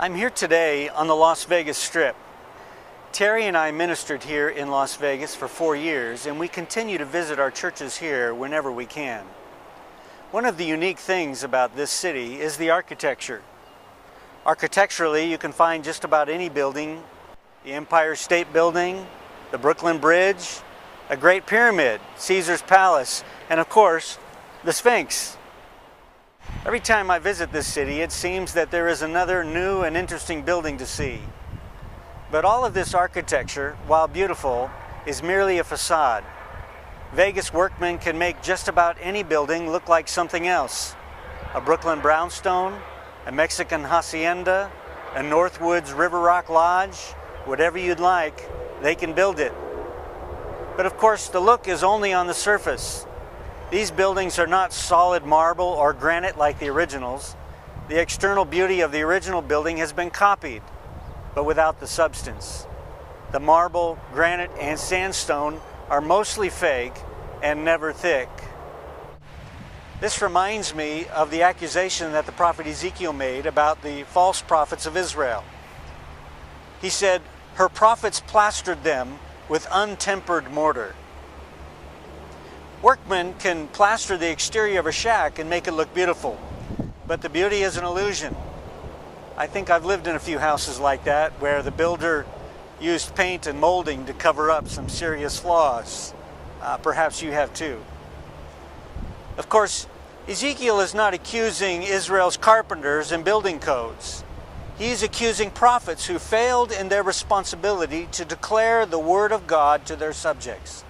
I'm here today on the Las Vegas Strip. Terry and I ministered here in Las Vegas for 4 years, and we continue to visit our churches here whenever we can. One of the unique things about this city is the architecture. Architecturally, you can find just about any building: the Empire State Building, the Brooklyn Bridge, a Great Pyramid, Caesar's Palace, and of course, the Sphinx. Every time I visit this city, it seems that there is another new and interesting building to see. But all of this architecture, while beautiful, is merely a facade. Vegas workmen can make just about any building look like something else. A Brooklyn brownstone, a Mexican hacienda, a Northwoods River Rock Lodge, whatever you'd like, they can build it. But of course, the look is only on the surface. These buildings are not solid marble or granite like the originals. The external beauty of the original building has been copied, but without the substance. The marble, granite, and sandstone are mostly fake and never thick. This reminds me of the accusation that the prophet Ezekiel made about the false prophets of Israel. He said, "Her prophets plastered them with untempered mortar." Workmen can plaster the exterior of a shack and make it look beautiful, but the beauty is an illusion. I think I've lived in a few houses like that where the builder used paint and molding to cover up some serious flaws. Perhaps you have too. Of course, Ezekiel is not accusing Israel's carpenters and building codes. He's accusing prophets who failed in their responsibility to declare the word of God to their subjects.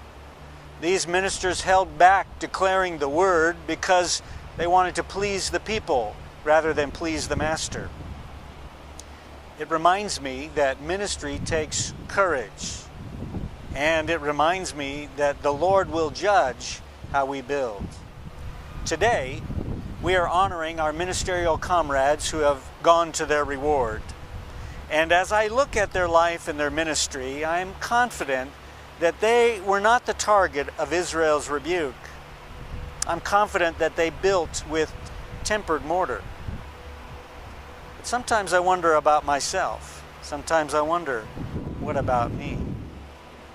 These ministers held back declaring the word because they wanted to please the people rather than please the master. It reminds me that ministry takes courage, and it reminds me that the Lord will judge how we build. Today, we are honoring our ministerial comrades who have gone to their reward. And as I look at their life and their ministry, I am confident that they were not the target of Israel's rebuke. I'm confident that they built with tempered mortar. But sometimes I wonder about myself. Sometimes I wonder, what about me?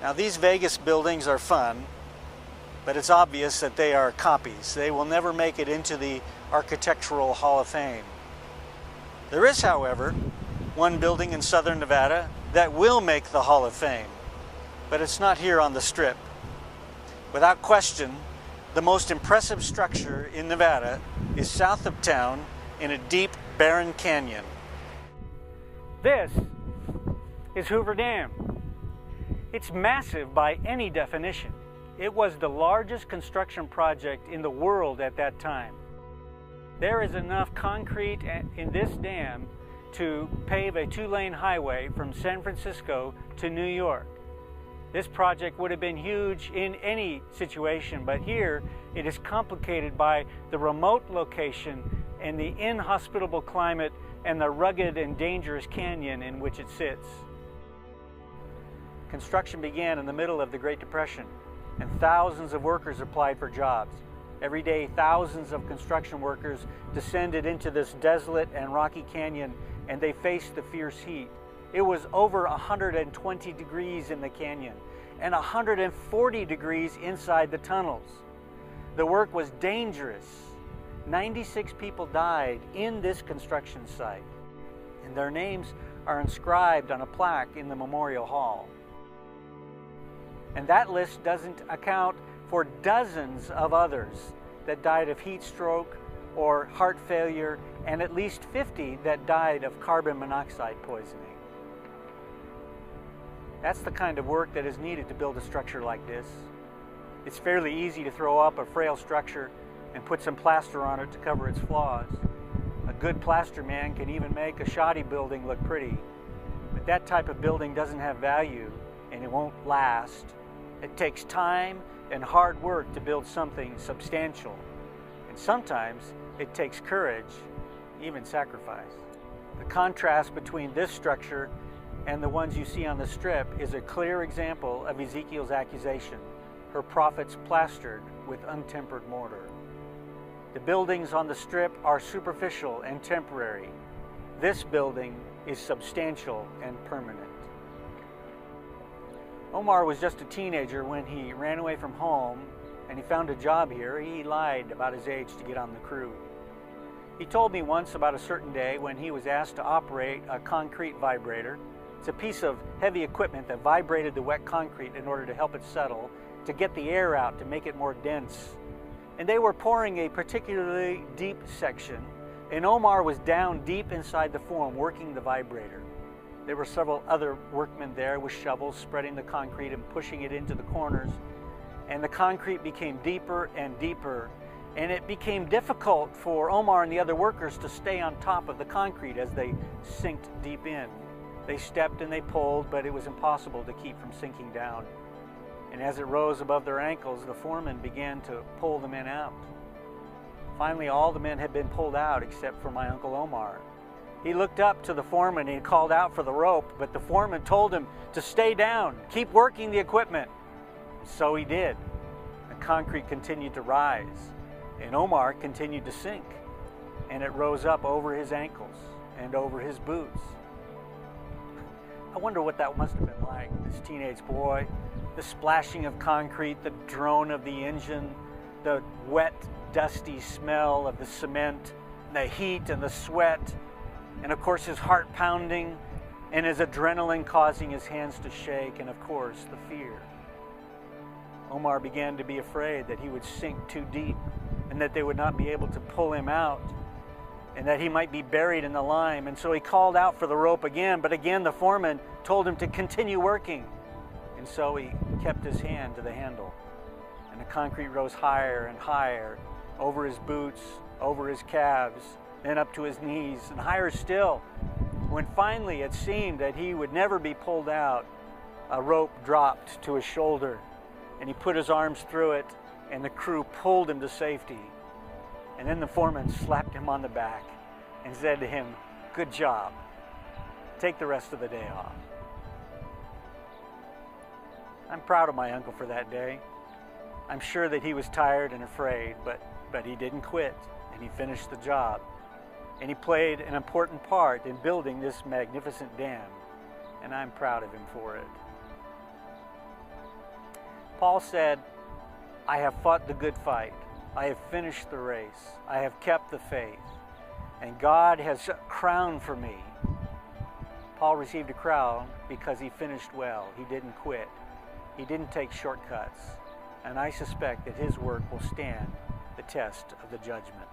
Now, these Vegas buildings are fun, but it's obvious that they are copies. They will never make it into the Architectural Hall of Fame. There is, however, one building in southern Nevada that will make the Hall of Fame, but it's not here on the Strip. Without question, the most impressive structure in Nevada is south of town in a deep, barren canyon. This is Hoover Dam. It's massive by any definition. It was the largest construction project in the world at that time. There is enough concrete in this dam to pave a 2-lane highway from San Francisco to New York. This project would have been huge in any situation, but here it is complicated by the remote location and the inhospitable climate and the rugged and dangerous canyon in which it sits. Construction began in the middle of the Great Depression, and thousands of workers applied for jobs. Every day, thousands of construction workers descended into this desolate and rocky canyon, and they faced the fierce heat. It was over 120 degrees in the canyon and 140 degrees inside the tunnels. The work was dangerous. 96 people died in this construction site, and their names are inscribed on a plaque in the Memorial Hall. And that list doesn't account for dozens of others that died of heat stroke or heart failure, and at least 50 that died of carbon monoxide poisoning. That's the kind of work that is needed to build a structure like this. It's fairly easy to throw up a frail structure and put some plaster on it to cover its flaws. A good plaster man can even make a shoddy building look pretty. But that type of building doesn't have value, and it won't last. It takes time and hard work to build something substantial. And sometimes it takes courage, even sacrifice. The contrast between this structure and the ones you see on the Strip is a clear example of Ezekiel's accusation. Her prophets plastered with untempered mortar. The buildings on the Strip are superficial and temporary. this building is substantial and permanent. Omar was just a teenager when he ran away from home and he found a job here. He lied about his age to get on the crew. He told me once about a certain day when he was asked to operate a concrete vibrator. It's a piece of heavy equipment that vibrated the wet concrete in order to help it settle, to get the air out, to make it more dense. And they were pouring a particularly deep section, and Omar was down deep inside the form working the vibrator. There were several other workmen there with shovels spreading the concrete and pushing it into the corners, and the concrete became deeper and deeper, and it became difficult for Omar and the other workers to stay on top of the concrete as they sinked deep in. They stepped and they pulled, but it was impossible to keep from sinking down. And as it rose above their ankles, the foreman began to pull the men out. Finally, all the men had been pulled out except for my Uncle Omar. He looked up to the foreman and he called out for the rope, but the foreman told him to stay down, keep working the equipment. So he did. The concrete continued to rise, and Omar continued to sink, and it rose up over his ankles and over his boots. I wonder what that must have been like, this teenage boy. The splashing of concrete, the drone of the engine, the wet, dusty smell of the cement, the heat and the sweat, and of course his heart pounding, and his adrenaline causing his hands to shake, and of course the fear. Omar began to be afraid that he would sink too deep, and that they would not be able to pull him out, and that he might be buried in the lime. And so he called out for the rope again, but again the foreman told him to continue working. And so he kept his hand to the handle, and the concrete rose higher and higher, over his boots, over his calves, then up to his knees, and higher still. When finally it seemed that he would never be pulled out, a rope dropped to his shoulder, and he put his arms through it, and the crew pulled him to safety. And then the foreman slapped him on the back and said to him, "Good job. Take the rest of the day off." I'm proud of my uncle for that day. I'm sure that he was tired and afraid, but he didn't quit, and he finished the job. And he played an important part in building this magnificent dam, and I'm proud of him for it. Paul said, "I have fought the good fight. I have finished the race. I have kept the faith. And God has a crown for me." Paul received a crown because he finished well. He didn't quit. He didn't take shortcuts. And I suspect that his work will stand the test of the judgment.